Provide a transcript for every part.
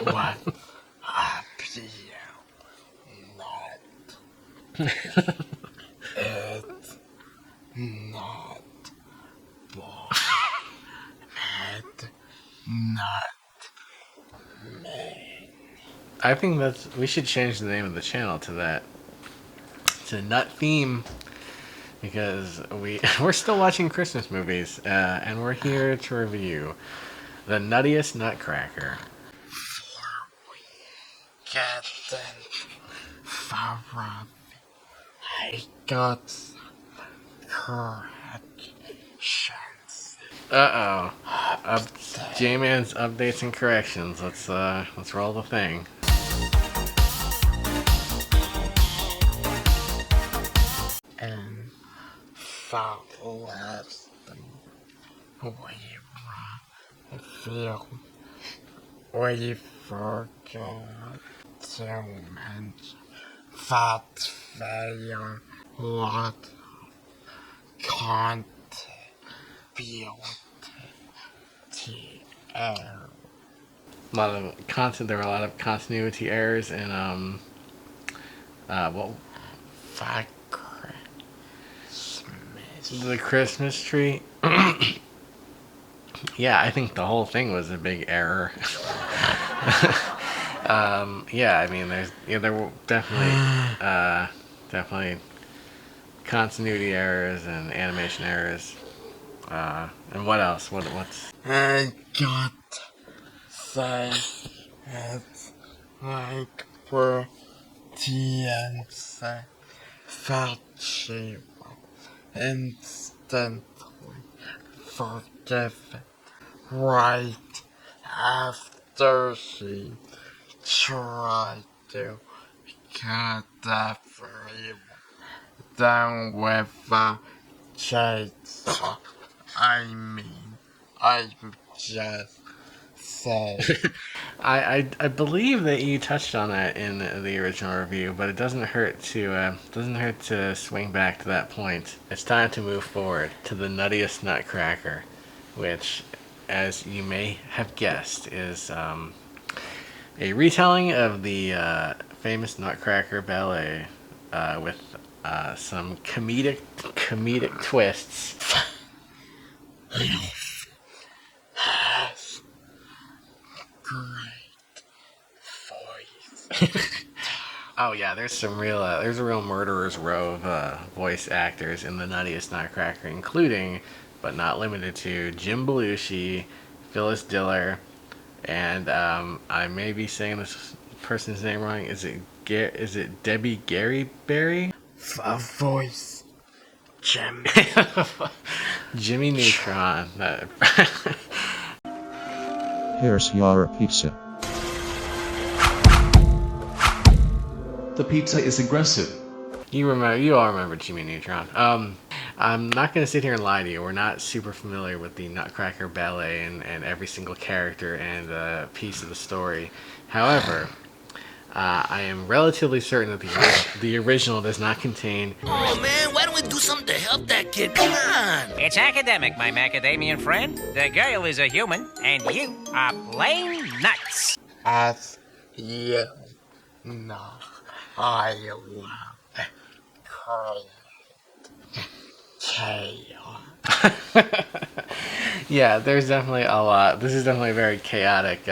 What happy not it's not born and not me. I think we should change the name of the channel to that. It's a nut theme because we're still watching Christmas movies, and we're here to review The Nuttiest Nutcracker. Captain Farab, I got some corrections. J-Man's updates and corrections. Let's roll the thing. And last we forgot to mention that failure lot contributed to error. There were a lot of continuity errors in well, the Christmas tree. Yeah, I think the whole thing was a big error. Yeah, I mean, there were definitely continuity errors and animation errors. And what else? What's? I got say it's like for TNC that she will instantly forgive it right after she tried to cut everyone down with a chainsaw. I mean, I'm just saying. I believe that you touched on that in the original review, but it doesn't hurt to swing back to that point. It's time to move forward to The Nuttiest Nutcracker, which, as you may have guessed, is a retelling of the famous Nutcracker ballet with some comedic twists. Great voice. Oh yeah, there's a real murderer's row of voice actors in The Nuttiest Nutcracker, including, but not limited to, Jim Belushi, Phyllis Diller, and I may be saying this person's name wrong. Is it Debbie Gary Berry? A voice. Jim. Jimmy Neutron. Here's your pizza. The pizza is aggressive. You all remember Jimmy Neutron. I'm not going to sit here and lie to you. We're not super familiar with the Nutcracker ballet and every single character and piece of the story. However, I am relatively certain that the original does not contain. Oh man, why don't we do something to help that kid? Come on! It's academic, my macadamian friend. The girl is a human, and you are plain nuts. As you know, I love chaos. Yeah, there's definitely a lot. This is definitely very chaotic.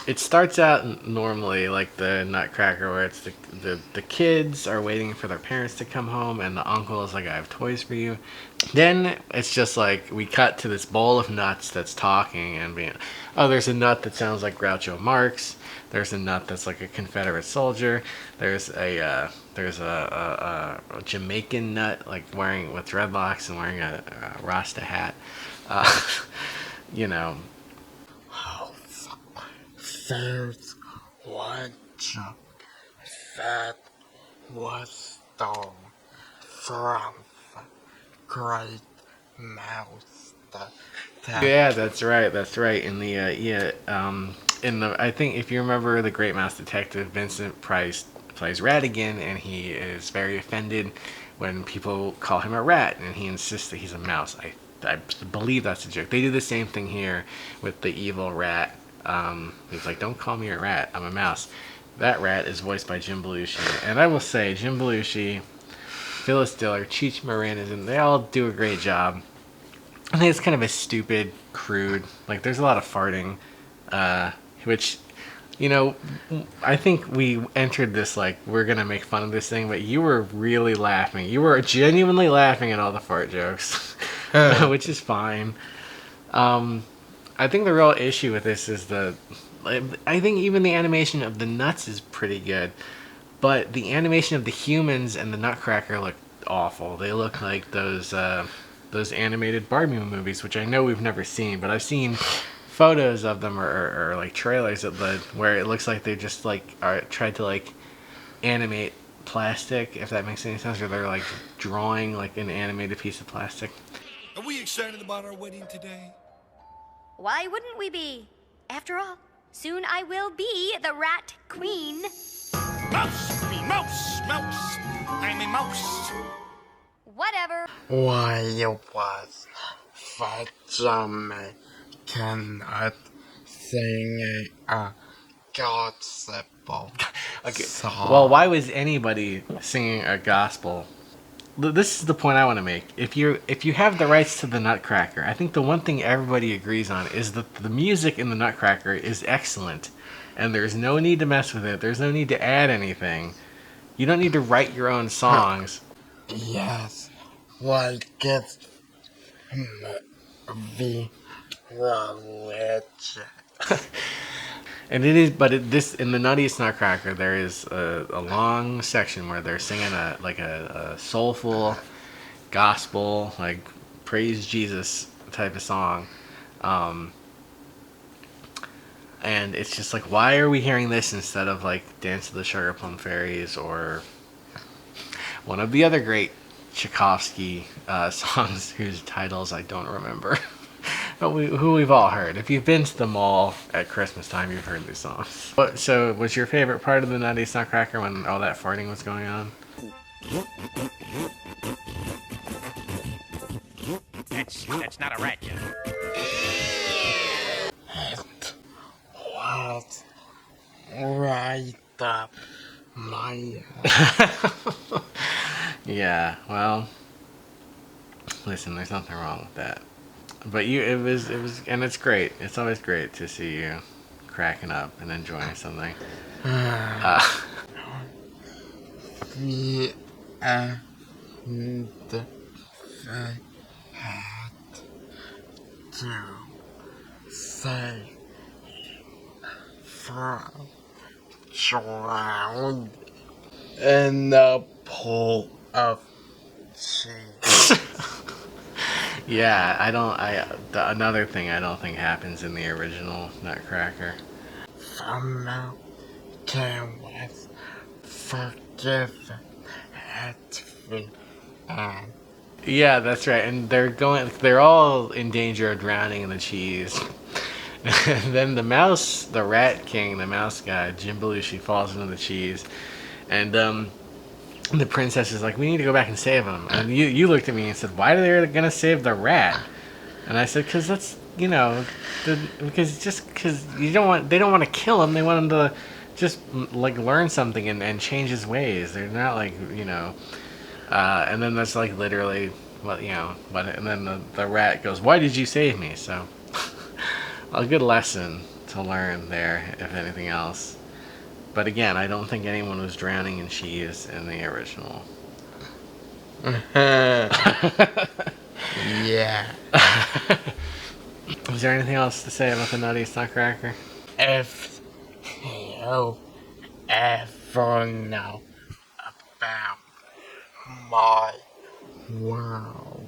It starts out normally like the Nutcracker, where it's the kids are waiting for their parents to come home, and the uncle is like, "I have toys for you." Then it's just like we cut to this bowl of nuts that's talking and being, oh, there's a nut that sounds like Groucho Marx. There's a nut that's like a Confederate soldier. There's a Jamaican nut, like with dreadlocks and wearing a Rasta hat. You know. There's one joke that was stolen from the great master Yeah, that's right. That's right. In the I think if you remember the Great Mouse Detective, Vincent Price plays Ratigan, and he is very offended when people call him a rat, and he insists that he's a mouse. I believe that's a joke. They do the same thing here with the evil rat. He's like, "Don't call me a rat. I'm a mouse." That rat is voiced by Jim Belushi, and I will say Jim Belushi, Phyllis Diller, Cheech Marin, and they all do a great job. I think it's kind of a stupid, crude. Like, there's a lot of farting, which, you know, I think we entered this like we're gonna make fun of this thing, but you were really laughing. You were genuinely laughing at all the fart jokes, which is fine. I think the real issue with this is I think even the animation of the nuts is pretty good, but the animation of the humans and the Nutcracker look awful. They look like those animated Barbie movies, which I know we've never seen, but I've seen photos of them or like trailers of where it looks like they just like tried to like animate plastic, if that makes any sense, or they're like drawing like an animated piece of plastic. Are we excited about our wedding today? Why wouldn't we be? After all, soon I will be the Rat Queen. Mouse! Mouse! Mouse! I'm a mouse! Whatever. Why it was Fajame cannot sing a gospel song. Well, why was anybody singing a gospel? This is the point I want to make. If you have the rights to the Nutcracker, I think the one thing everybody agrees on is that the music in the Nutcracker is excellent, and there's no need to mess with it. There's no need to add anything. You don't need to write your own songs. Yes, like it's the religion. And it is, but in the Nuttiest Nutcracker, there is a long section where they're singing a soulful gospel, like praise Jesus type of song, and it's just like, why are we hearing this instead of like Dance of the Sugar Plum Fairies or one of the other great Tchaikovsky songs whose titles I don't remember? But who we've all heard. If you've been to the mall at Christmas time, you've heard these songs. So, was your favorite part of the Nuttiest Nutcracker when all that farting was going on? That's not a rat joke. What? Right up my Yeah, well, listen, there's nothing wrong with that. But it was, and it's great. It's always great to see you cracking up and enjoying something. We and had to say from drowned in the pool of cheese. Yeah, another thing I don't think happens in the original Nutcracker. From now can was forgiven at the end. Yeah, that's right. And they're all in danger of drowning in the cheese. And then the Rat King, the mouse guy, Jim Belushi, falls into the cheese. And the princess is like, we need to go back and save him. And you looked at me and said, why are they going to save the rat? And I said, because that's, because they don't want to kill him. They want him to just like learn something and change his ways. They're not like, and then that's like literally and then the rat goes, why did you save me? So a good lesson to learn there, if anything else. But again, I don't think anyone was drowning in cheese in the original. Yeah. Was there anything else to say about the Nuttiest Nutcracker? If you ever know about my world,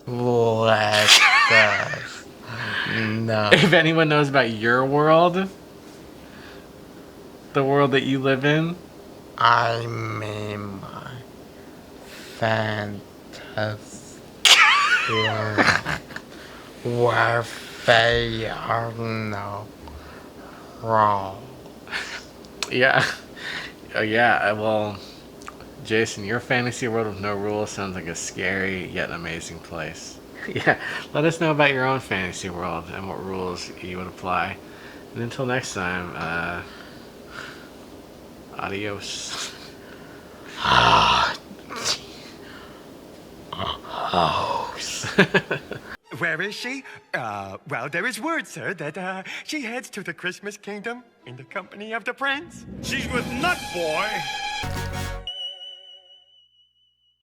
let us know. If anyone knows about your world, the world that you live in, I mean my fantasy world. where they are no wrong. Yeah. Yeah, well, Jason, your fantasy world with no rules sounds like a scary yet amazing place. Yeah, let us know about your own fantasy world and what rules you would apply. And until next time, adios. Where is she? Well, there is word, sir, that she heads to the Christmas kingdom in the company of the prince. She's with Nut Boy.